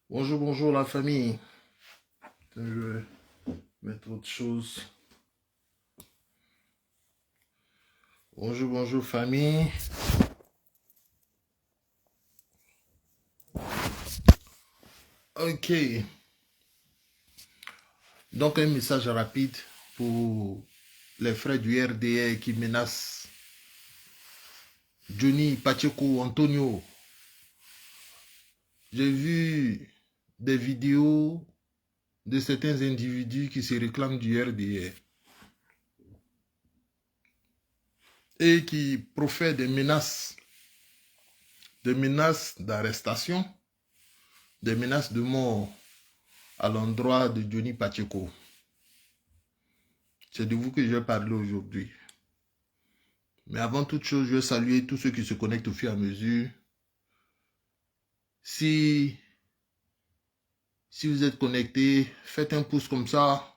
Bonjour, bonjour la famille. Je vais mettre autre chose. Bonjour, bonjour famille. Ok. Donc un message rapide pour les frères du RDA qui menacent Johnny, Pacheco, Antonio. J'ai vu des vidéos de certains individus qui se réclament du RDA et qui profèrent des menaces d'arrestation, des menaces de mort à l'endroit de Johnny Pacheco. C'est de vous que je vais parler aujourd'hui. Mais avant toute chose, je vais saluer tous ceux qui se connectent au fur et à mesure. Si vous êtes connectés, faites un pouce comme ça,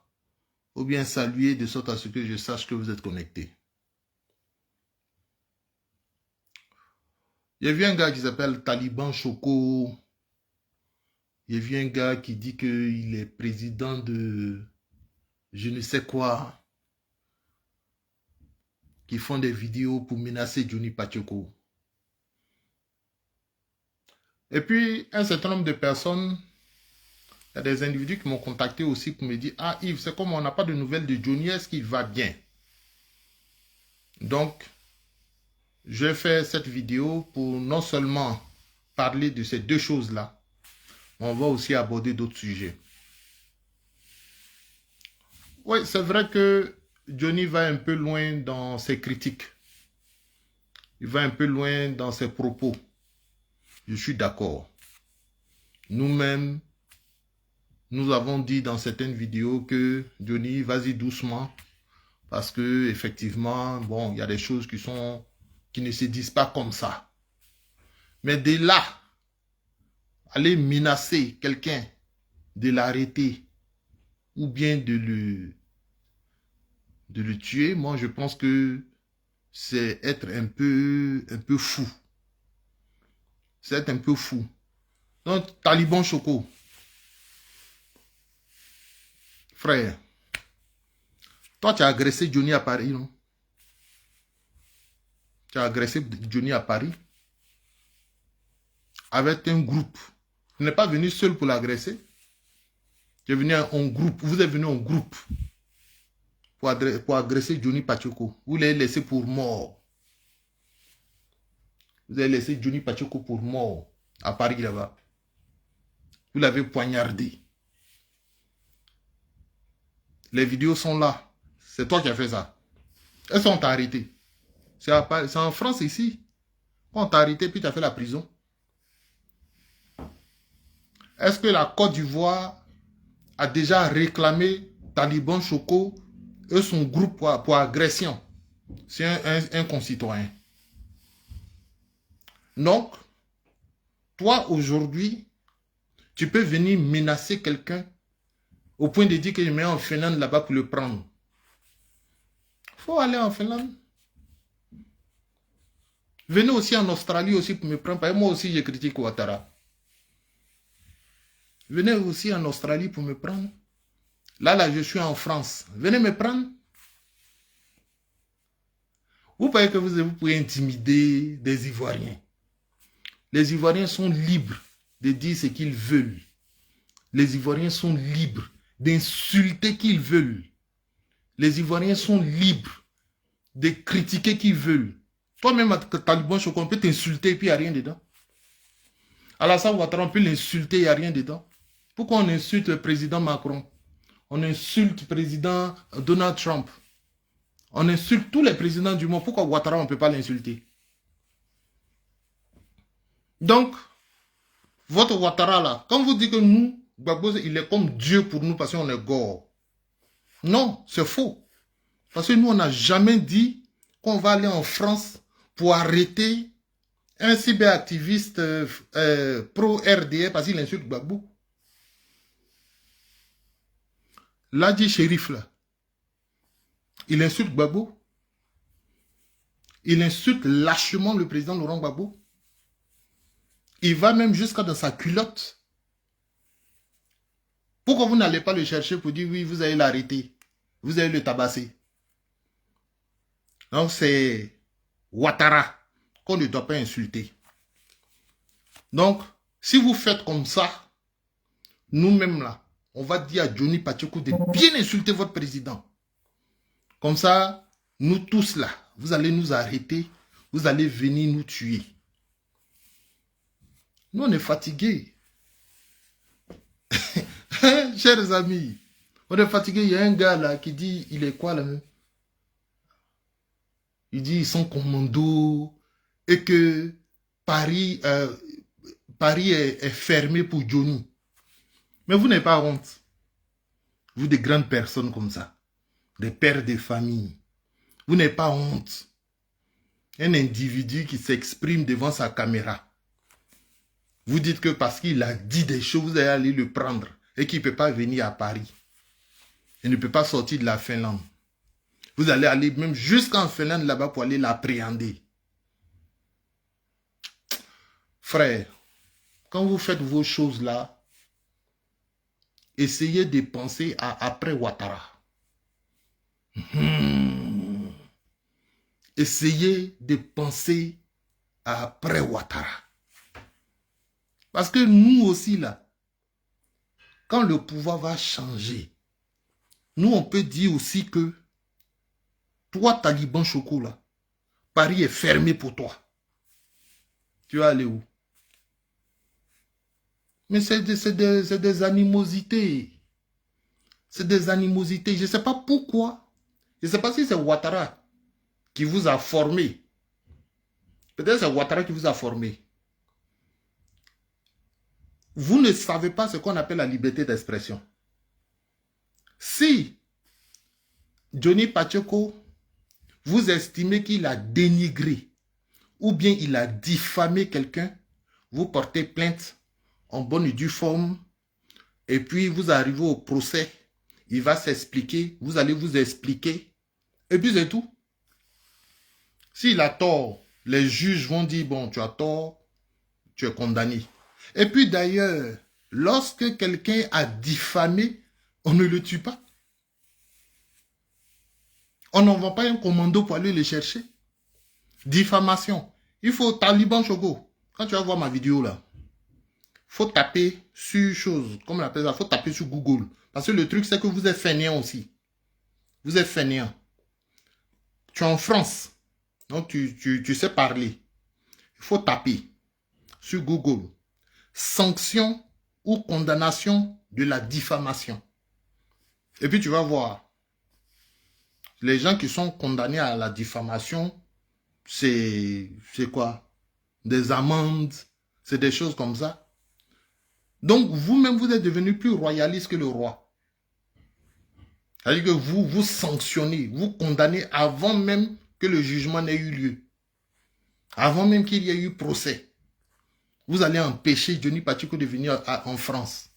ou bien saluez de sorte à ce que je sache que vous êtes connectés. J'ai vu un gars qui s'appelle Taliban Choco. J'ai vu un gars qui dit qu'il est président de je ne sais quoi, qui font des vidéos pour menacer Johnny Pacheco. Et puis, un certain nombre de personnes, il y a des individus qui m'ont contacté aussi pour me dire « Ah Yves, c'est comme on n'a pas de nouvelles de Johnny, est-ce qu'il va bien ?» Donc, je vais faire cette vidéo pour non seulement parler de ces deux choses-là, mais on va aussi aborder d'autres sujets. Oui, c'est vrai que Johnny va un peu loin dans ses critiques. Il va un peu loin dans ses propos. Je suis d'accord. Nous-mêmes, nous avons dit dans certaines vidéos que Johnny, vas-y doucement, parce que effectivement, bon, il y a des choses qui ne se disent pas comme ça. Mais de là, aller menacer quelqu'un, de l'arrêter, ou bien de le tuer, moi je pense que c'est être un peu fou. C'est être un peu fou. Donc, Taliban Choco, frère, toi tu as agressé Johnny à Paris, non? Tu as agressé Johnny à Paris avec un groupe. Tu n'es pas venu seul pour l'agresser. Tu es venu en groupe. Vous êtes venu en groupe pour agresser Johnny Pacheco. Vous l'avez laissé pour mort. Vous avez laissé Johnny Pacheco pour mort à Paris là-bas. Vous l'avez poignardé. Les vidéos sont là. C'est toi qui as fait ça. Elles sont t'a arrêté. C'est en France ici. On t'a arrêté puis tu as fait la prison. Est-ce que la Côte d'Ivoire a déjà réclamé Taliban Choco et son groupe pour agression? C'est un concitoyen. Donc, toi aujourd'hui, tu peux venir menacer quelqu'un au point de dire que je mets en Finlande là-bas pour le prendre. Il faut aller en Finlande. Venez aussi en Australie aussi pour me prendre. Parce que moi aussi, je critique Ouattara. Venez aussi en Australie pour me prendre. Là, je suis en France. Venez me prendre. Vous croyez que vous pouvez intimider des Ivoiriens? Les Ivoiriens sont libres de dire ce qu'ils veulent. Les Ivoiriens sont libres d'insulter qu'ils veulent. Les Ivoiriens sont libres de critiquer qu'ils veulent. Toi-même, Taliban Choco, on peut t'insulter et puis il n'y a rien dedans. Alassane Ouattara, on peut l'insulter, il n'y a rien dedans. Pourquoi on insulte le président Macron? On insulte le président Donald Trump. On insulte tous les présidents du monde. Pourquoi Ouattara, on ne peut pas l'insulter? Donc, votre Ouattara là, quand vous dites que nous, Gbagbo, il est comme Dieu pour nous parce qu'on est gore. Non, c'est faux. Parce que nous, on n'a jamais dit qu'on va aller en France pour arrêter un cyberactiviste pro-RDA parce qu'il insulte Gbagbo. Là, dit shérif là, il insulte Gbagbo. Il insulte lâchement le président Laurent Gbagbo. Il va même jusqu'à dans sa culotte Pourquoi vous n'allez pas le chercher pour dire oui, vous allez l'arrêter, vous allez le tabasser? Donc c'est Ouattara qu'on ne doit pas insulter. Donc, si vous faites comme ça, nous-mêmes là, on va dire à Johnny Pacheco de bien insulter votre président. Comme ça, nous tous là, vous allez nous arrêter, vous allez venir nous tuer. Nous, on est fatigués. Chers amis, on est fatigués. Il y a un gars là qui dit, il est quoi là même? Il dit, ils sont commando et que Paris, Paris est fermé pour Johnny. Mais vous n'avez pas honte. Vous, des grandes personnes comme ça, des pères de famille, vous n'avez pas honte. Un individu qui s'exprime devant sa caméra. Vous dites que parce qu'il a dit des choses, vous allez aller le prendre et qu'il ne peut pas venir à Paris. Il ne peut pas sortir de la Finlande. Vous allez aller même jusqu'en Finlande là-bas pour aller l'appréhender. Frère, quand vous faites vos choses là, essayez de penser à après Ouattara. Essayez de penser à après Ouattara. Parce que nous aussi là, quand le pouvoir va changer, nous on peut dire aussi que toi, Taliban Choco là, Paris est fermé pour toi. Tu vas aller où? Mais c'est des animosités. C'est des animosités. Je ne sais pas pourquoi. Je ne sais pas si c'est Ouattara qui vous a formé. Peut-être c'est Ouattara qui vous a formé. Vous ne savez pas ce qu'on appelle la liberté d'expression. Si Johnny Pacheco, vous estimez qu'il a dénigré ou bien il a diffamé quelqu'un, vous portez plainte en bonne et due forme et puis vous arrivez au procès, il va s'expliquer, vous allez vous expliquer et puis c'est tout. S'il a tort, les juges vont dire bon, tu as tort, tu es condamné. Et puis d'ailleurs, lorsque quelqu'un a diffamé, on ne le tue pas. On n'envoie pas un commando pour aller le chercher. Diffamation. Il faut Taliban Choco. Quand tu vas voir ma vidéo là, il faut taper sur chose, comme on appelle ça, il faut taper sur Google. Parce que le truc c'est que vous êtes fainéant aussi. Vous êtes fainéant. Tu es en France, donc tu sais parler. Il faut taper sur Google. Sanction ou condamnation de la diffamation. Et puis tu vas voir. Les gens qui sont condamnés à la diffamation, c'est quoi? Des amendes, c'est des choses comme ça. Donc vous-même, vous êtes devenu plus royaliste que le roi. C'est-à-dire que vous sanctionnez, vous condamnez avant même que le jugement n'ait eu lieu. Avant même qu'il y ait eu procès. Vous allez empêcher Johnny Pacheco de venir en France.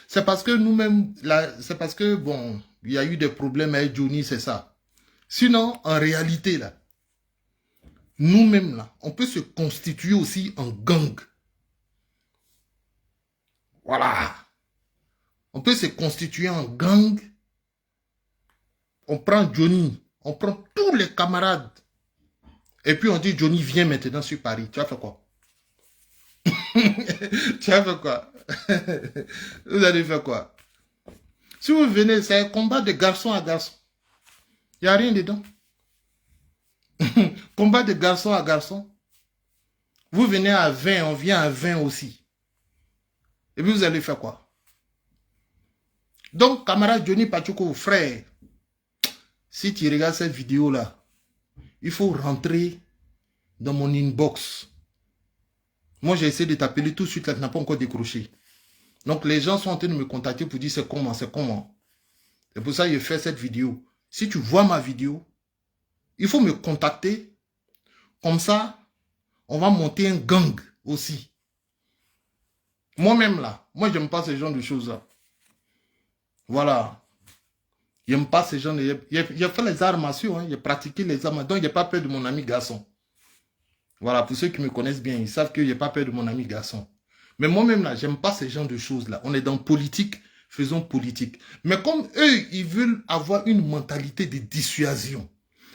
C'est parce que nous-mêmes, c'est parce que, bon, il y a eu des problèmes avec Johnny, c'est ça. Sinon, en réalité, là, nous-mêmes, là, on peut se constituer aussi en gang. Voilà. On peut se constituer en gang. On prend Johnny, on prend tous les camarades. Et puis on dit, Johnny, viens maintenant sur Paris. Tu as fait quoi? Tu as fait quoi? Vous allez faire quoi? Si vous venez, c'est un combat de garçon à garçon. Il n'y a rien dedans. Combat de garçon à garçon. Vous venez à 20, on vient à 20 aussi. Et puis vous allez faire quoi? Donc, camarade Johnny Pacheco, frère, si tu regardes cette vidéo-là, il faut rentrer dans mon inbox. Moi, j'ai essayé de t'appeler tout de suite, là, tu n'as pas encore décroché. Donc, les gens sont en train de me contacter pour dire c'est comment, c'est comment. C'est pour ça que j'ai fait cette vidéo. Si tu vois ma vidéo, il faut me contacter. Comme ça, on va monter un gang aussi. Moi-même, là, moi, j'aime pas ce genre de choses-là. Voilà. J'aime pas ce genre de... J'ai fait les arts martiaux, hein, j'ai pratiqué les arts martiaux. Donc, j'ai pas peur de mon ami garçon. Voilà, pour ceux qui me connaissent bien, ils savent que j'ai pas peur de mon ami garçon. Mais moi-même, là, j'aime pas ces genres de choses-là. On est dans politique, faisons politique. Mais comme eux, ils veulent avoir une mentalité de dissuasion.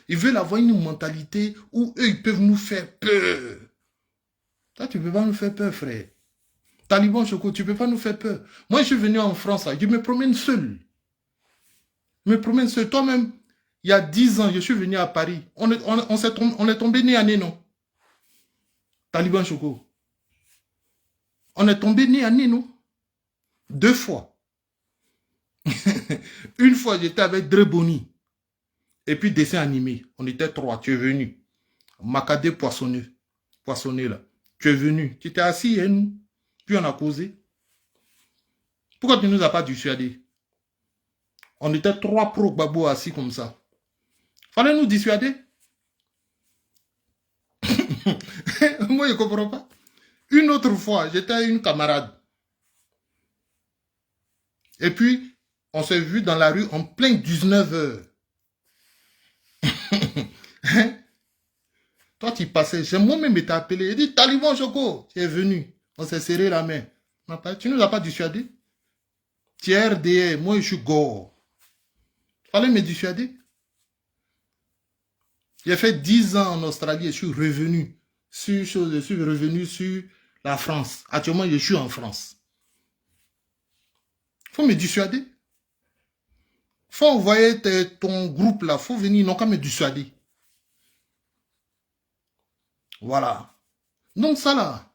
Ils veulent avoir une mentalité où eux, ils peuvent nous faire peur. Toi, tu ne peux pas nous faire peur, frère. Taliban Choco, tu ne peux pas nous faire peur. Moi, je suis venu en France, là, je me promène seul. Je me promène seul. Toi-même, il y a 10 ans, je suis venu à Paris. On est tombé nez à nez, non? Taliban Choco. On est tombé nez à nez, non? 2 fois. Une fois, j'étais avec Dreboni. Et puis, dessin animé. On était 3. Tu es venu. Macadé poissonné, là. Tu es venu. Tu t'es assis et nous. Puis, on a causé. Pourquoi tu ne nous as pas dissuadé? On était 3 pro-babos assis comme ça. Fallait nous dissuader. Moi, je ne comprends pas. Une autre fois, j'étais avec une camarade. Et puis, on s'est vu dans la rue en plein 19h. Hein? Toi, tu passais. J'ai moi-même été appelé. Il dit, Taliban Choco, tu es venu. On s'est serré la main. Tu ne nous as pas dissuadé. Tu es RDA, moi, je suis gore. Fallait me dissuader. J'ai fait 10 ans en Australie et je suis revenu. Je suis revenu sur la France. Actuellement, je suis en France. Il faut me dissuader. Faut envoyer ton groupe là. Faut venir, ils n'ont qu'à me dissuader. Voilà. Donc ça là,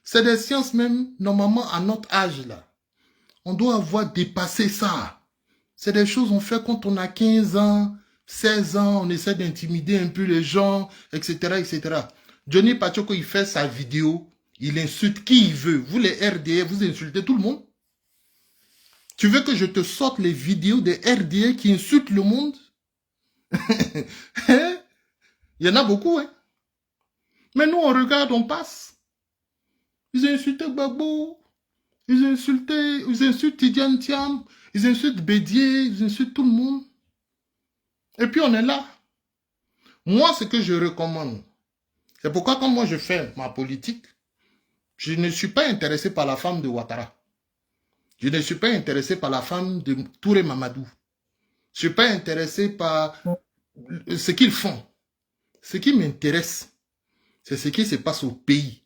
c'est des sciences même, normalement, à notre âge là. On doit avoir dépassé ça. C'est des choses qu'on fait quand on a 15 ans, 16 ans, on essaie d'intimider un peu les gens, etc., etc. Johnny Pachoko, il fait sa vidéo, il insulte qui il veut. Vous les RDA, vous insultez tout le monde. Tu veux que je te sorte les vidéos des RDA qui insultent le monde? Il y en a beaucoup, hein. Mais nous, on regarde, on passe. Ils insultent Gbagbo, ils insultent Tidiane Thiam, ils insultent Bédier, ils insultent tout le monde. Et puis on est là. Moi, ce que je recommande, c'est pourquoi quand moi je fais ma politique, je ne suis pas intéressé par la femme de Ouattara. Je ne suis pas intéressé par la femme de Touré Mamadou. Je ne suis pas intéressé par ce qu'ils font. Ce qui m'intéresse, c'est ce qui se passe au pays.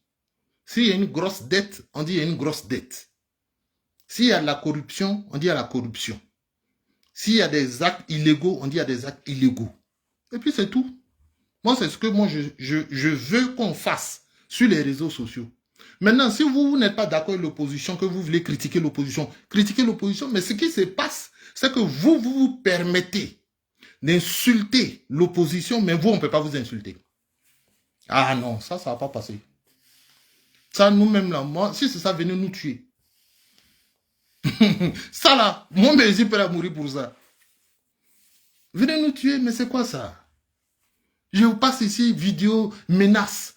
S'il y a une grosse dette, on dit il y a une grosse dette. S'il y a de la corruption, on dit il y a la corruption. S'il y a des actes illégaux, on dit il y a des actes illégaux. Et puis c'est tout. Moi, c'est ce que moi je veux qu'on fasse sur les réseaux sociaux. Maintenant, si vous n'êtes pas d'accord avec l'opposition, que vous voulez critiquez l'opposition, mais ce qui se passe, c'est que vous permettez d'insulter l'opposition, mais vous, on ne peut pas vous insulter. Ah non, ça ne va pas passer. Ça, nous-mêmes, là, moi, si c'est ça, venez nous tuer. Ça, là, moi, je suis prêt à mourir pour ça. Venez nous tuer, mais c'est quoi ça? Je vous passe ici, vidéo menace.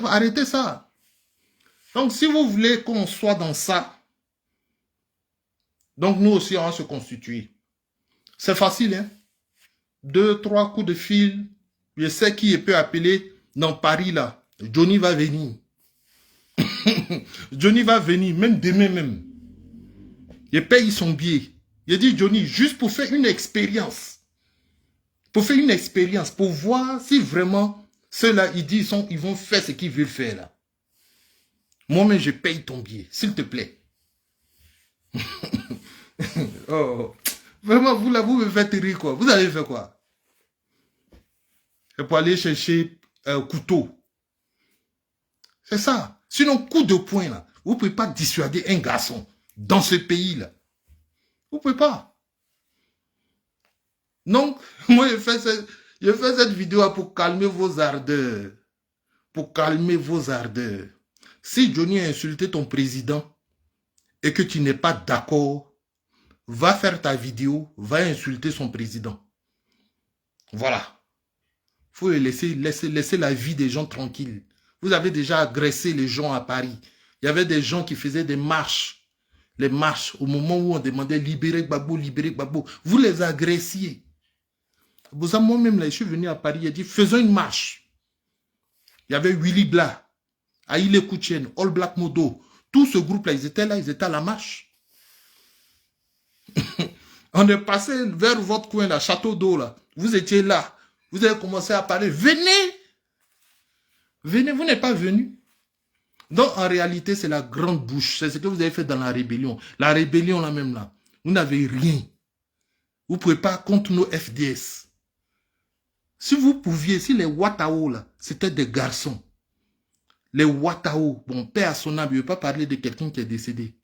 Arrêtez ça. Donc, si vous voulez qu'on soit dans ça, donc nous aussi, on va se constituer. C'est facile, hein? 2, 3 coups de fil. Je sais qui peut appeler dans Paris, là. Johnny va venir. Johnny va venir, même demain même. Il paye son billet. Il dit, Johnny, juste pour faire une expérience. Pour faire une expérience, pour voir si vraiment ceux-là, ils vont faire ce qu'ils veulent faire là. Moi-même, je paye ton billet, s'il te plaît. Oh, vraiment, vous là, vous me faites rire quoi. Vous avez fait quoi? Et pour aller chercher un couteau. C'est ça. Sinon, coup de poing là, vous ne pouvez pas dissuader un garçon dans ce pays-là. Vous ne pouvez pas. Donc, moi, je fais cette vidéo pour calmer vos ardeurs. Pour calmer vos ardeurs. Si Johnny a insulté ton président et que tu n'es pas d'accord, va faire ta vidéo, va insulter son président. Voilà. Il faut laisser la vie des gens tranquille. Vous avez déjà agressé les gens à Paris. Il y avait des gens qui faisaient des marches. Les marches, au moment où on demandait libérer Gbagbo, libérer Gbagbo. Vous les agressiez. Moi-même, là, je suis venu à Paris, il a dit, faisons une marche. Il y avait Willy Blas, Aïle Kouchen, All Black Modo, tout ce groupe-là, ils étaient là, ils étaient à la marche. On est passé vers votre coin, là, Château d'eau, là. Vous étiez là. Vous avez commencé à parler. Venez! Venez, vous n'êtes pas venus. Donc, en réalité, c'est la grande bouche. C'est ce que vous avez fait dans la rébellion. La rébellion, là même, là. Vous n'avez rien. Vous ne pouvez pas contre nos FDS. Si vous pouviez, si les Watao, là, c'était des garçons. Les Watao, bon, paix à son âme, je ne veux pas parler de quelqu'un qui est décédé.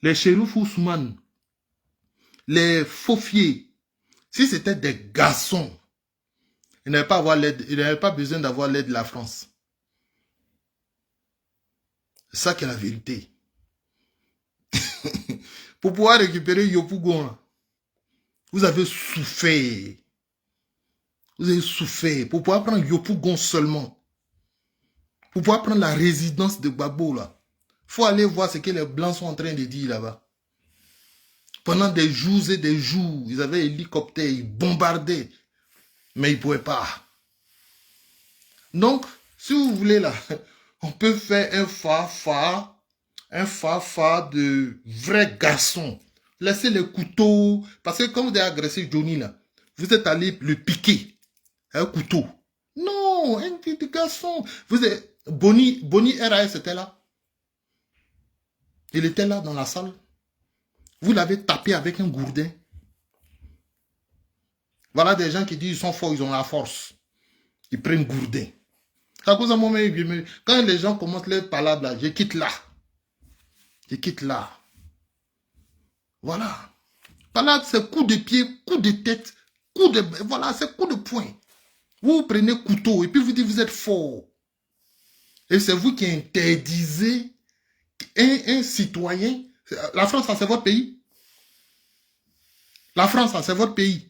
Les Chérif Ousmane, les Fofier, si c'était des garçons, ils n'avaient pas, pas besoin d'avoir l'aide de la France. C'est ça qui est la vérité. Pour pouvoir récupérer Yopougon, vous avez souffert. Vous avez souffert. Pour pouvoir prendre Yopougon seulement. Pour pouvoir prendre la résidence de Gbagbo, là. Il faut aller voir ce que les Blancs sont en train de dire là-bas. Pendant des jours et des jours, ils avaient hélicoptères, ils bombardaient. Mais ils ne pouvaient pas. Donc, si vous voulez là, on peut faire un fa de vrais garçons. Laissez les couteaux. Parce que quand vous avez agressé Johnny là, vous êtes allé le piquer. Un couteau. Non, un petit garçon. Vous êtes, Bonnie RAS était là. Il était là dans la salle. Vous l'avez tapé avec un gourdin. Voilà des gens qui disent ils sont forts, ils ont la force. Ils prennent gourdin. Quand les gens commencent les palabres là, je quitte là. Je quitte là. Voilà. Palabre, c'est coup de pied, coup de tête, coup de... Voilà, c'est coup de poing. Vous prenez couteau et puis vous dites vous êtes fort. Et c'est vous qui interdisez un citoyen. La France, c'est votre pays. La France, c'est votre pays.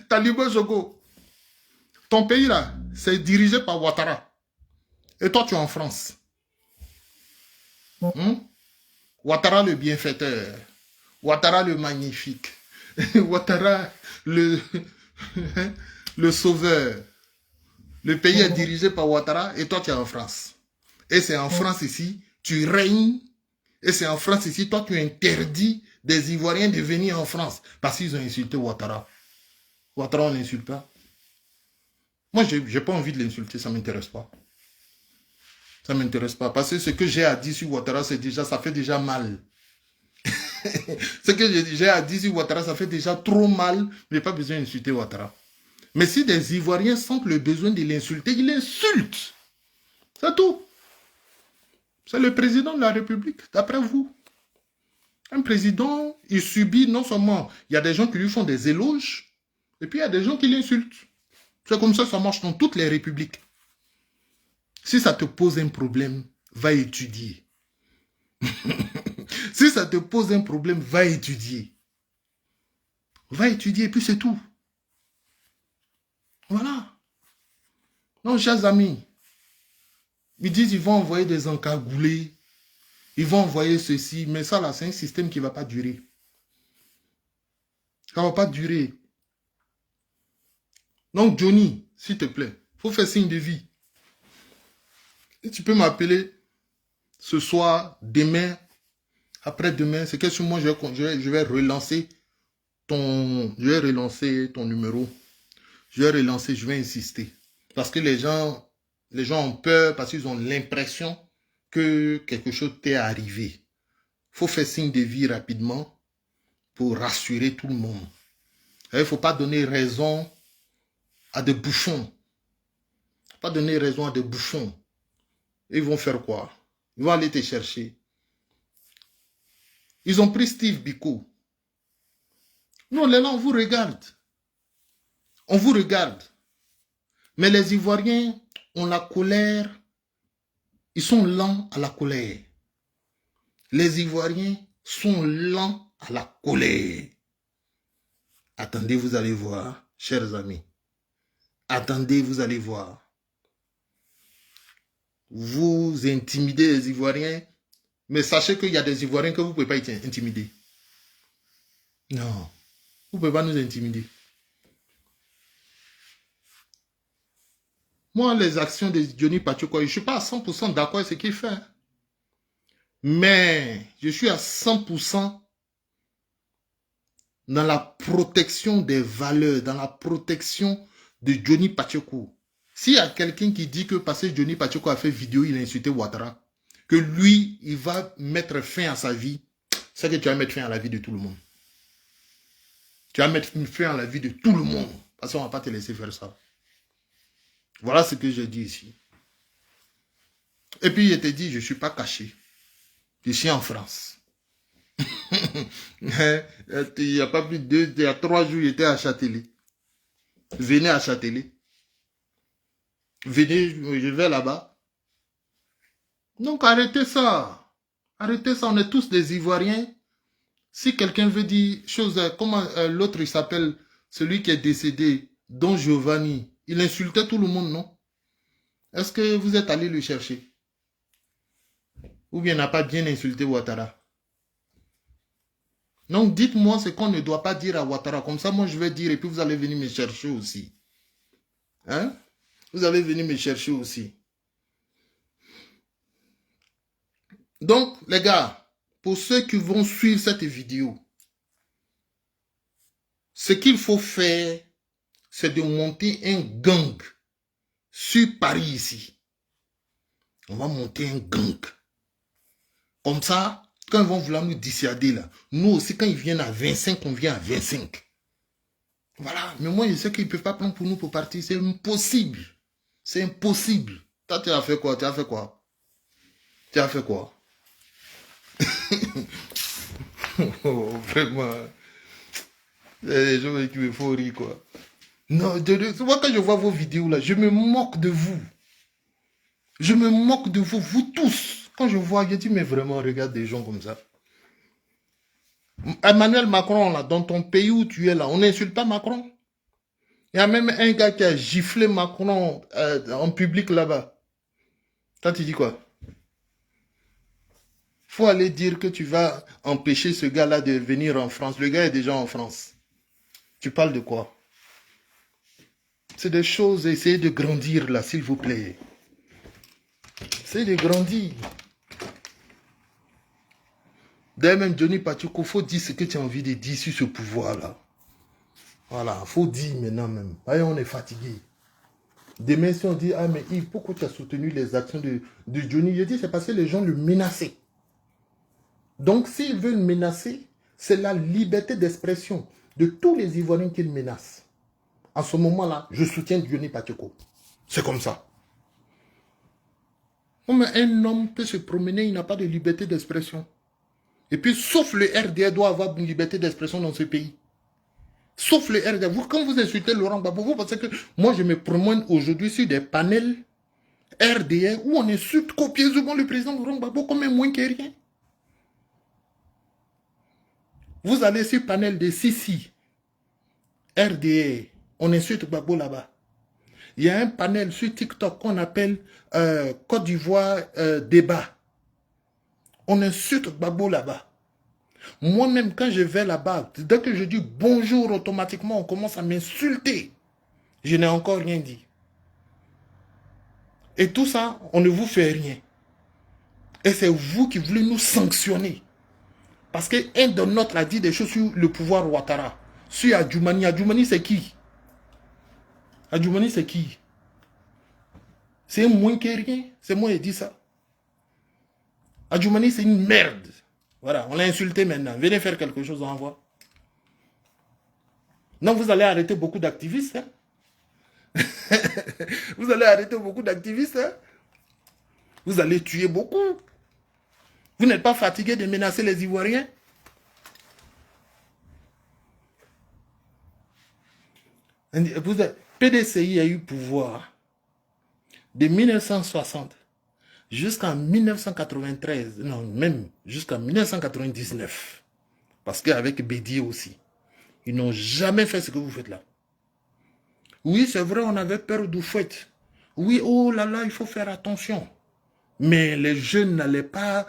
Talibé Jogo. Ton pays là, c'est dirigé par Ouattara. Et toi, tu es en France. Ouattara le bienfaiteur. Ouattara le magnifique. Ouattara le sauveur. Le pays est dirigé par Ouattara et toi tu es en France. Et c'est en France ici, tu règnes. Et c'est en France ici, toi tu interdis des Ivoiriens de venir en France. Parce qu'ils ont insulté Ouattara. Ouattara on n'insulte pas. Moi je n'ai pas envie de l'insulter, ça ne m'intéresse pas. Ça ne m'intéresse pas. Parce que ce que j'ai à dire sur Ouattara, ça fait déjà mal. Ce que j'ai à dire sur Ouattara, ça fait déjà trop mal. Je n'ai pas besoin d'insulter Ouattara. Mais si des Ivoiriens sentent le besoin de l'insulter, ils l'insultent. C'est tout. C'est le président de la République, d'après vous. Un président, il subit non seulement... Il y a des gens qui lui font des éloges, et puis il y a des gens qui l'insultent. C'est comme ça que ça marche dans toutes les républiques. Si ça te pose un problème, va étudier. Si ça te pose un problème, va étudier. Va étudier, et puis c'est tout. Voilà. Non, chers amis, ils disent qu'ils vont envoyer des encagoulés, ils vont envoyer ceci, mais ça là, c'est un système qui ne va pas durer. Ça ne va pas durer. Donc Johnny, s'il te plaît, il faut faire signe de vie. Et tu peux m'appeler ce soir, demain, après-demain, c'est que sur moi, je vais relancer ton numéro. Je vais relancer, je vais insister. Parce que les gens ont peur, parce qu'ils ont l'impression que quelque chose t'est arrivé. Il faut faire signe de vie rapidement pour rassurer tout le monde. Il ne faut pas donner raison à des bouffons. Il ne faut pas donner raison à des bouffons. Ils vont faire quoi? Ils vont aller te chercher. Ils ont pris Steve Biko. Nous, là, on vous regarde. On vous regarde. Mais les Ivoiriens ont la colère. Ils sont lents à la colère. Les Ivoiriens sont lents à la colère. Attendez, vous allez voir, chers amis. Attendez, vous allez voir. Vous intimidez les Ivoiriens, mais sachez qu'il y a des Ivoiriens que vous ne pouvez pas intimider. Non, vous ne pouvez pas nous intimider. Moi, les actions de Johnny Pacheco, je ne suis pas à 100% d'accord avec ce qu'il fait. Mais je suis à 100% dans la protection des valeurs, dans la protection de Johnny Pacheco. S'il y a quelqu'un qui dit que parce que Johnny Pacheco a fait vidéo, il a insulté Ouattara, que lui, il va mettre fin à sa vie, c'est que tu vas mettre fin à la vie de tout le monde. Tu vas mettre fin à la vie de tout le monde. Parce qu'on ne va pas te laisser faire ça. Voilà ce que je dis ici. Et puis, je te dis, je ne suis pas caché. Je suis en France. Il n'y a pas plus de il y a 3 jours, j'étais à Châtelet. Venez à Châtelet. Venez, je vais là-bas. Donc, arrêtez ça. Arrêtez ça, on est tous des Ivoiriens. Si quelqu'un veut dire chose, comment l'autre il s'appelle, celui qui est décédé, Don Giovanni, il insultait tout le monde, non? Est-ce que vous êtes allé le chercher? Ou bien n'a pas bien insulté Ouattara? Donc dites-moi ce qu'on ne doit pas dire à Ouattara. Comme ça, moi je vais dire et puis vous allez venir me chercher aussi. Hein? Vous allez venir me chercher aussi. Donc, les gars, pour ceux qui vont suivre cette vidéo, ce qu'il faut faire, c'est de monter un gang sur Paris ici. On va monter un gang. Comme ça, quand ils vont vouloir nous dissuader là, nous aussi quand ils viennent à 25, on vient à 25. Voilà, mais moi je sais qu'ils ne peuvent pas prendre pour nous pour partir, c'est impossible. C'est impossible. Toi tu as fait quoi? Tu as fait quoi? Tu as fait quoi? Oh, vraiment. Les gens qui me font rire quoi. Non, moi quand je vois vos vidéos là, je me moque de vous. Je me moque de vous, vous tous. Quand je vois, je dis, mais vraiment, regarde des gens comme ça. Emmanuel Macron, là, dans ton pays où tu es là, on n'insulte pas Macron. Il y a même un gars qui a giflé Macron en public là-bas. Toi, tu dis quoi? Faut aller dire que tu vas empêcher ce gars-là de venir en France. Le gars est déjà en France. Tu parles de quoi? C'est des choses, essayez de grandir là, s'il vous plaît. Essayez de grandir. D'ailleurs, même Johnny Pacheco, il faut dire ce que tu as envie de dire sur ce pouvoir-là. Voilà, il faut dire maintenant même. Voyons, on est fatigué. Demain, si on dit, ah mais Yves, pourquoi tu as soutenu les actions de Johnny? Je dis, c'est parce que les gens le menaçaient. Donc, s'ils veulent menacer, c'est la liberté d'expression de tous les Ivoiriens qu'ils menacent. En ce moment-là, je soutiens Johnny Pacheco. C'est comme ça. Mais un homme peut se promener, il n'a pas de liberté d'expression. Et puis, sauf le RDA doit avoir une liberté d'expression dans ce pays. Sauf le RDA. Vous, quand vous insultez Laurent Gbagbo, vous pensez que moi, je me promène aujourd'hui sur des panels RDA où on insulte copieusement le président Laurent Gbagbo comme un moins que rien. Vous allez sur le panel de Sisi, RDA, on insulte Gbagbo là-bas. Il y a un panel sur TikTok qu'on appelle Côte d'Ivoire débat. On insulte Gbagbo là-bas. Moi-même, quand je vais là-bas, dès que je dis bonjour, automatiquement, on commence à m'insulter. Je n'ai encore rien dit. Et tout ça, on ne vous fait rien. Et c'est vous qui voulez nous sanctionner. Parce qu'un de notre a dit des choses sur le pouvoir Ouattara. Sur Adjoumani. Adjoumani, c'est qui? Adjoumani, c'est qui? C'est moins que rien. C'est moi qui dis ça. Adjoumani, c'est une merde. Voilà, on l'a insulté maintenant. Venez faire quelque chose, on voit. Non, vous allez arrêter beaucoup d'activistes. Hein? Vous allez arrêter beaucoup d'activistes. Hein? Vous allez tuer beaucoup. Vous n'êtes pas fatigué de menacer les Ivoiriens? PDCI a eu pouvoir de 1960 jusqu'en 1993, non, même jusqu'en 1999. Parce qu'avec Bédier aussi, ils n'ont jamais fait ce que vous faites là. Oui, c'est vrai, on avait peur du fouet. Oui, oh là là, il faut faire attention. Mais les jeunes n'allaient pas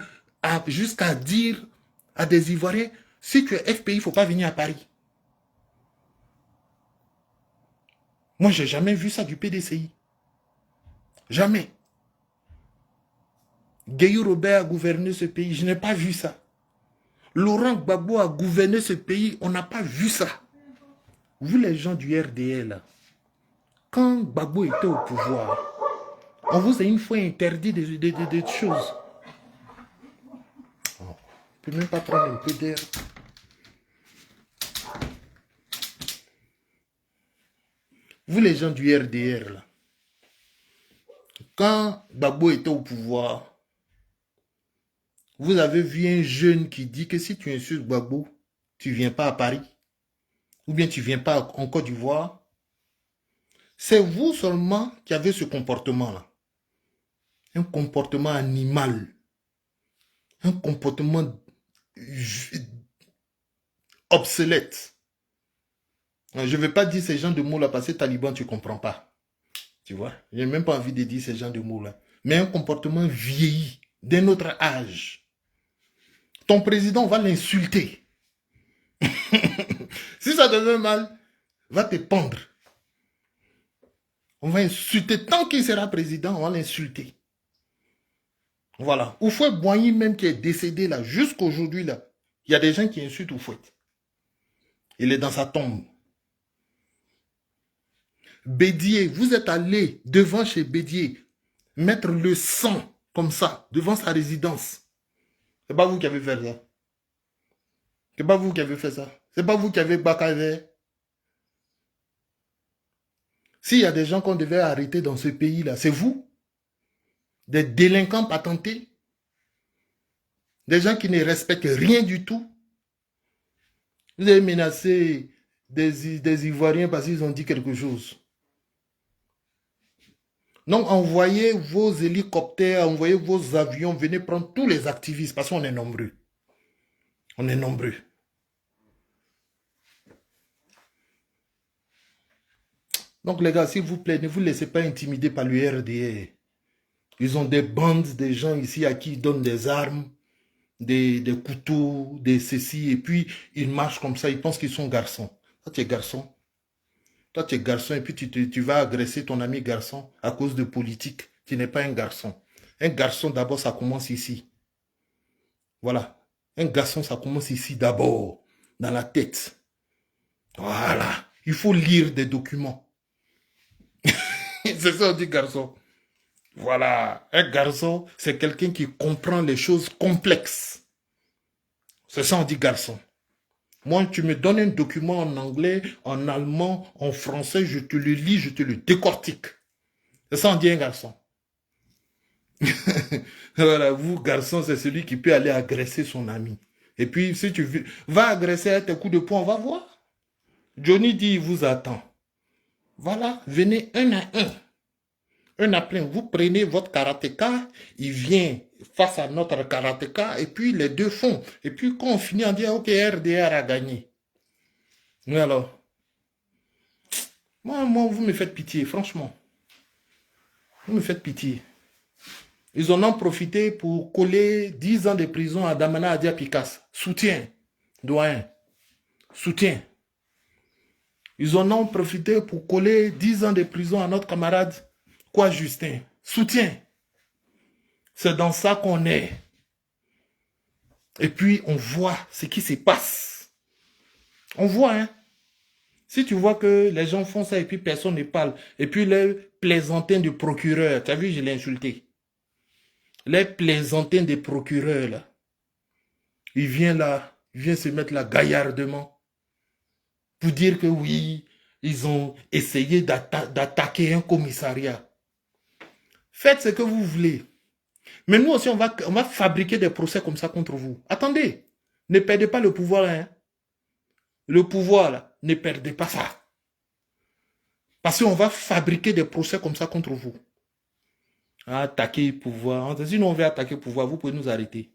jusqu'à dire à des Ivoiriens, si tu es FPI, il ne faut pas venir à Paris. Moi, je n'ai jamais vu ça du PDCI. Jamais. Guéhi Robert a gouverné ce pays, je n'ai pas vu ça. Laurent Gbagbo a gouverné ce pays, on n'a pas vu ça. Vous les gens du RDL, quand Gbagbo était au pouvoir, on vous a une fois interdit des choses. Oh, je ne peux même pas prendre un peu d'air. Vous les gens du RDR, là, quand Gbagbo était au pouvoir, vous avez vu un jeune qui dit que si tu insultes Gbagbo, tu ne viens pas à Paris, ou bien tu ne viens pas en Côte d'Ivoire. C'est vous seulement qui avez ce comportement-là. Un comportement animal. Un comportement obsolète. Je ne vais pas dire ces gens de mots-là parce que Taliban, tu ne comprends pas. Tu vois, je n'ai même pas envie de dire ces gens de mots-là. Mais un comportement vieilli, d'un autre âge. Ton président va l'insulter. Si ça devient mal, va te pendre. On va insulter. Tant qu'il sera président, on va l'insulter. Voilà. Oufouet Boigny même qui est décédé là, jusqu'aujourd'hui là, il y a des gens qui insultent Oufouet. Il est dans sa tombe. Bédier, vous êtes allé devant chez Bédier, mettre le sang comme ça, devant sa résidence. C'est pas vous qui avez fait ça. C'est pas vous qui avez fait ça. C'est pas vous qui avez bacavé. S'il y a des gens qu'on devait arrêter dans ce pays-là, c'est vous. Des délinquants patentés. Des gens qui ne respectent rien du tout. Vous avez menacé des Ivoiriens parce qu'ils ont dit quelque chose. Donc, envoyez vos hélicoptères, envoyez vos avions, venez prendre tous les activistes parce qu'on est nombreux. On est nombreux. Donc, les gars, s'il vous plaît, ne vous laissez pas intimider par le RDR. Ils ont des bandes de gens ici à qui ils donnent des armes, des couteaux, des ceci, et puis ils marchent comme ça, ils pensent qu'ils sont garçons. Toi, tu es garçon. Toi, tu es garçon, et puis tu vas agresser ton ami garçon à cause de politique. Tu n'es pas un garçon. Un garçon, d'abord, ça commence ici. Voilà. Un garçon, ça commence ici d'abord, dans la tête. Voilà. Il faut lire des documents. C'est ça, on dit garçon. Voilà. Un garçon, c'est quelqu'un qui comprend les choses complexes. C'est ça, on dit garçon. Moi, tu me donnes un document en anglais, en allemand, en français, je te le lis, je te le décortique. C'est ça, on dit un garçon. Voilà, vous, garçon, c'est celui qui peut aller agresser son ami. Et puis, si tu vas agresser à tes coups de poing, on va voir. Johnny dit, il vous attend. Voilà, venez un à un. Un à plein. Vous prenez votre karatéka, il vient face à notre karatéka, et puis les deux font. Et puis, quand on finit, on dit, ok, RDR a gagné. Mais alors, moi, vous me faites pitié, franchement. Vous me faites pitié. Ils en ont profité pour coller 10 ans de prison à Damana Adia Picasso. Soutien, doyen. Soutien. Ils en ont profité pour coller 10 ans de prison à notre camarade, quoi, Justin. Soutien. C'est dans ça qu'on est. Et puis, on voit ce qui se passe. On voit, hein. Si tu vois que les gens font ça et puis personne ne parle, et puis les plaisantins du procureur, tu as vu, je l'ai insulté. Les plaisantins des procureurs, là, il vient se mettre là gaillardement pour dire que oui, ils ont essayé d'attaquer un commissariat. Faites ce que vous voulez. Mais nous aussi, on va fabriquer des procès comme ça contre vous. Attendez, ne perdez pas le pouvoir. Hein. Le pouvoir, là, ne perdez pas ça. Parce qu'on va fabriquer des procès comme ça contre vous. Attaquer le pouvoir. Sinon, on veut attaquer le pouvoir, vous pouvez nous arrêter.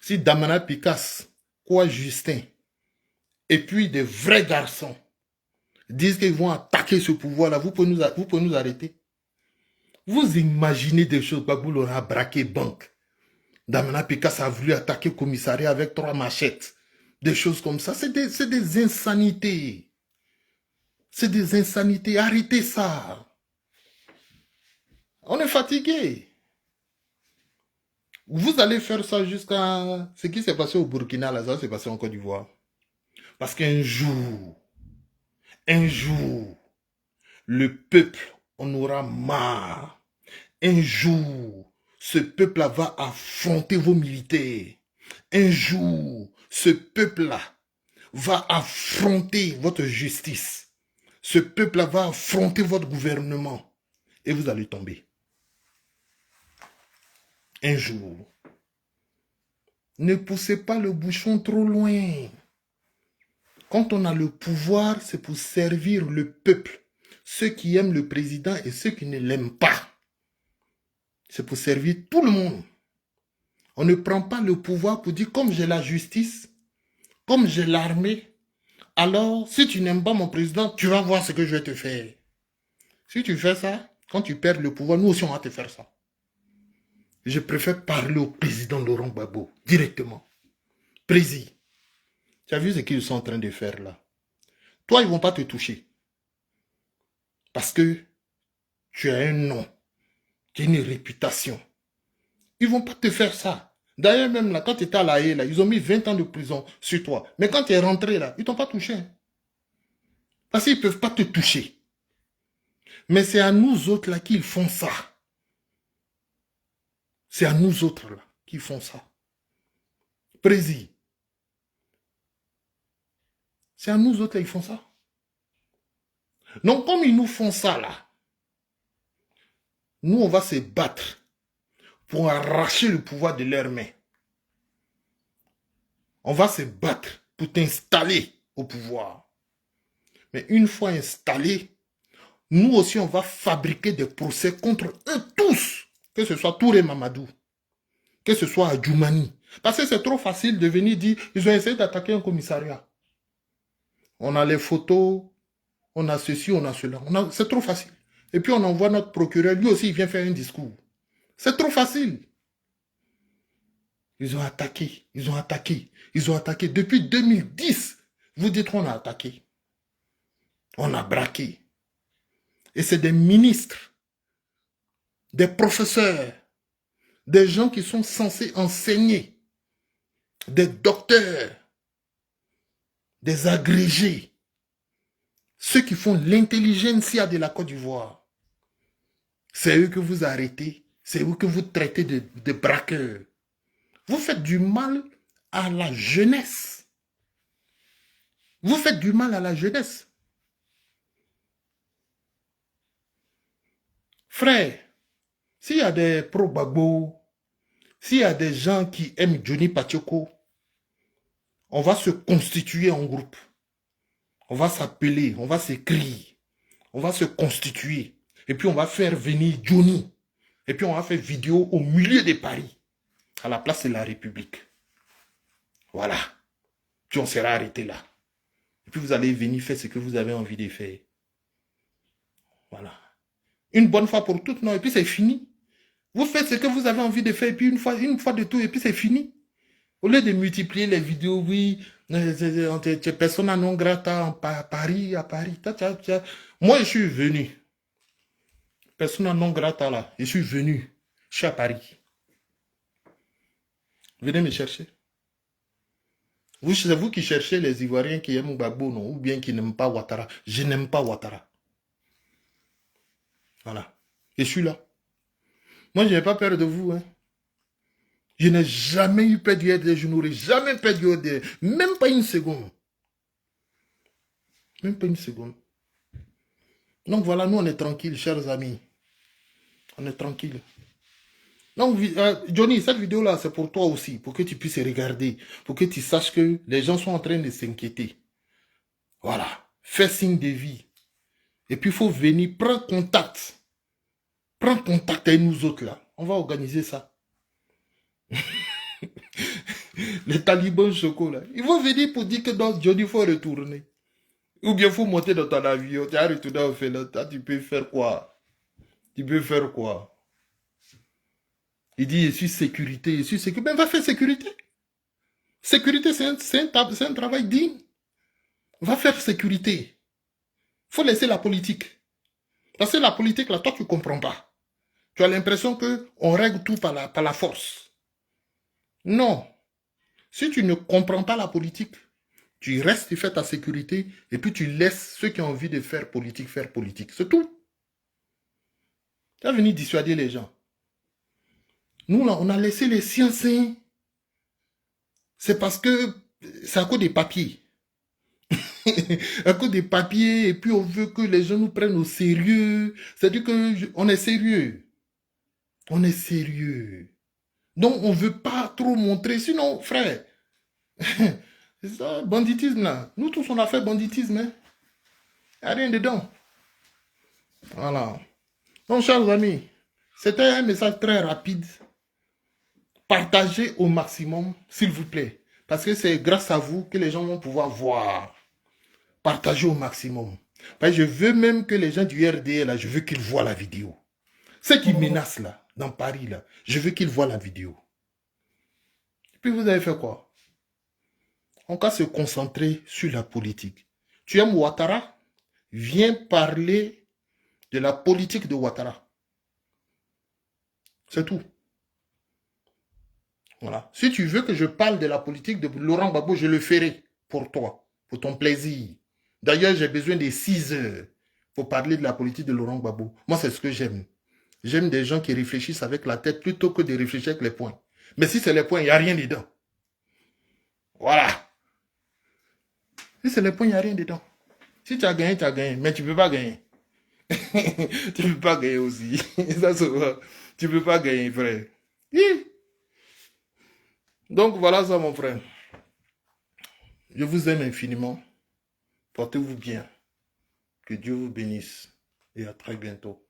Si Damana Picasso, quoi Justin, et puis des vrais garçons disent qu'ils vont attaquer ce pouvoir-là, vous pouvez nous arrêter. Vous imaginez des choses, Babou a braqué banque. Damana Picasso a voulu attaquer le commissariat avec 3 machettes. Des choses comme ça, c'est des insanités. C'est des insanités, arrêtez ça. On est fatigué. Vous allez faire ça jusqu'à... Ce qui s'est passé au Burkina, là, ça s'est passé en Côte d'Ivoire. Parce qu'un jour, le peuple en aura marre. Un jour, ce peuple-là va affronter vos militaires. Un jour, ce peuple-là va affronter votre justice. Ce peuple-là va affronter votre gouvernement. Et vous allez tomber. Un jour. Ne poussez pas le bouchon trop loin. Quand on a le pouvoir, c'est pour servir le peuple. Ceux qui aiment le président et ceux qui ne l'aiment pas. C'est pour servir tout le monde. On ne prend pas le pouvoir pour dire comme j'ai la justice, comme j'ai l'armée, alors si tu n'aimes pas mon président, tu vas voir ce que je vais te faire. Si tu fais ça, quand tu perds le pouvoir, nous aussi on va te faire ça. Je préfère parler au président Laurent Gbagbo directement. Président, tu as vu ce qu'ils sont en train de faire là? Toi, ils ne vont pas te toucher. Parce que tu as un nom, tu as une réputation. Ils ne vont pas te faire ça. D'ailleurs, même là, quand tu étais à La Haye, là, ils ont mis 20 ans de prison sur toi. Mais quand tu es rentré là, ils ne t'ont pas touché. Parce qu'ils ne peuvent pas te toucher. Mais c'est à nous autres là qu'ils font ça. C'est à nous autres là qui font ça. Président. C'est à nous autres là qu'ils font ça. Donc comme ils nous font ça là, nous on va se battre pour arracher le pouvoir de leurs mains. On va se battre pour t'installer au pouvoir. Mais une fois installé, nous aussi on va fabriquer des procès contre eux tous. Que ce soit Touré Mamadou, que ce soit Adjoumani. Parce que c'est trop facile de venir dire, ils ont essayé d'attaquer un commissariat. On a les photos, on a ceci, on a cela. C'est trop facile. Et puis on envoie notre procureur, lui aussi il vient faire un discours. C'est trop facile. Ils ont attaqué, ils ont attaqué, ils ont attaqué. Depuis 2010, vous dites qu'on a attaqué. On a braqué. Et c'est des ministres, des professeurs, des gens qui sont censés enseigner, des docteurs, des agrégés, ceux qui font l'intelligentsia de la Côte d'Ivoire. C'est eux que vous arrêtez, c'est eux que vous traitez de braqueurs. Vous faites du mal à la jeunesse. Vous faites du mal à la jeunesse. Frère, s'il y a des pro-Gbagbo, s'il y a des gens qui aiment Johnny Pacheco, on va se constituer en groupe. On va s'appeler, on va s'écrire, on va se constituer. Et puis on va faire venir Johnny. Et puis on va faire vidéo au milieu de Paris, à la place de la République. Voilà. Puis on sera arrêté là. Et puis vous allez venir faire ce que vous avez envie de faire. Voilà. Une bonne fois pour toutes, non, et puis c'est fini. Vous faites ce que vous avez envie de faire, et puis une fois de tout, et puis c'est fini. Au lieu de multiplier les vidéos, oui, persona non grata à Paris. Moi, je suis venu. Persona non grata là, je suis venu. Je suis à Paris. Venez me chercher. C'est vous qui cherchez les Ivoiriens qui aiment Gbagbo, non, ou bien qui n'aiment pas Ouattara. Je n'aime pas Ouattara. Voilà. Je suis là. Moi, je n'ai pas peur de vous. Hein. Je n'ai jamais eu peur d'IRD. Je n'aurai jamais peur d'IRD. Même pas une seconde. Même pas une seconde. Donc voilà, nous, on est tranquille, chers amis. On est tranquille. Donc, Johnny, cette vidéo-là, c'est pour toi aussi, pour que tu puisses regarder, pour que tu saches que les gens sont en train de s'inquiéter. Voilà. Fais signe de vie. Et puis, il faut venir, prendre contact. Prends contact avec nous autres, là. On va organiser ça. Les talibans choco, là. Ils vont venir pour dire que dans Johnny, il faut retourner. Ou bien il faut monter dans ton avion. Tu as retourné au fait là. Tu peux faire quoi? Tu peux faire quoi? Il dit, je suis sécurité, je suis sécurité. Ben, va faire sécurité. Sécurité, c'est un travail digne. Va faire sécurité. Il faut laisser la politique. Parce que la politique, là, toi, tu ne comprends pas. Tu as l'impression qu'on règle tout par la force. Non. Si tu ne comprends pas la politique, tu restes, tu fais ta sécurité, et puis tu laisses ceux qui ont envie de faire politique. C'est tout. Tu vas venir dissuader les gens. Nous, là, on a laissé les sciences. C'est parce que c'est à cause des papiers. À cause des papiers, et puis on veut que les gens nous prennent au sérieux. C'est-à-dire qu'on est sérieux. On est sérieux. Donc, on ne veut pas trop montrer. Sinon, frère, c'est ça, banditisme là. Nous tous, on a fait banditisme. Hein. Il n'y a rien dedans. Voilà. Donc, chers amis, c'était un message très rapide. Partagez au maximum, s'il vous plaît. Parce que c'est grâce à vous que les gens vont pouvoir voir. Partagez au maximum. Parce que je veux même que les gens du RDA, là, je veux qu'ils voient la vidéo. Ceux qui menacent là, dans Paris, là, je veux qu'ils voient la vidéo. Et puis vous avez fait quoi? On va se concentrer sur la politique. Tu aimes Ouattara? Viens parler de la politique de Ouattara. C'est tout. Voilà. Si tu veux que je parle de la politique de Laurent Gbagbo, je le ferai pour toi, pour ton plaisir. D'ailleurs, j'ai besoin de 6 heures pour parler de la politique de Laurent Gbagbo. Moi, c'est ce que j'aime. J'aime des gens qui réfléchissent avec la tête plutôt que de réfléchir avec les poings. Mais si c'est les poings, il n'y a rien dedans. Voilà. Si c'est les poings, il n'y a rien dedans. Si tu as gagné, tu as gagné. Mais tu ne peux pas gagner. Tu ne peux pas gagner aussi. Ça, tu ne peux pas gagner, frère. Donc, voilà ça, mon frère. Je vous aime infiniment. Portez-vous bien. Que Dieu vous bénisse. Et à très bientôt.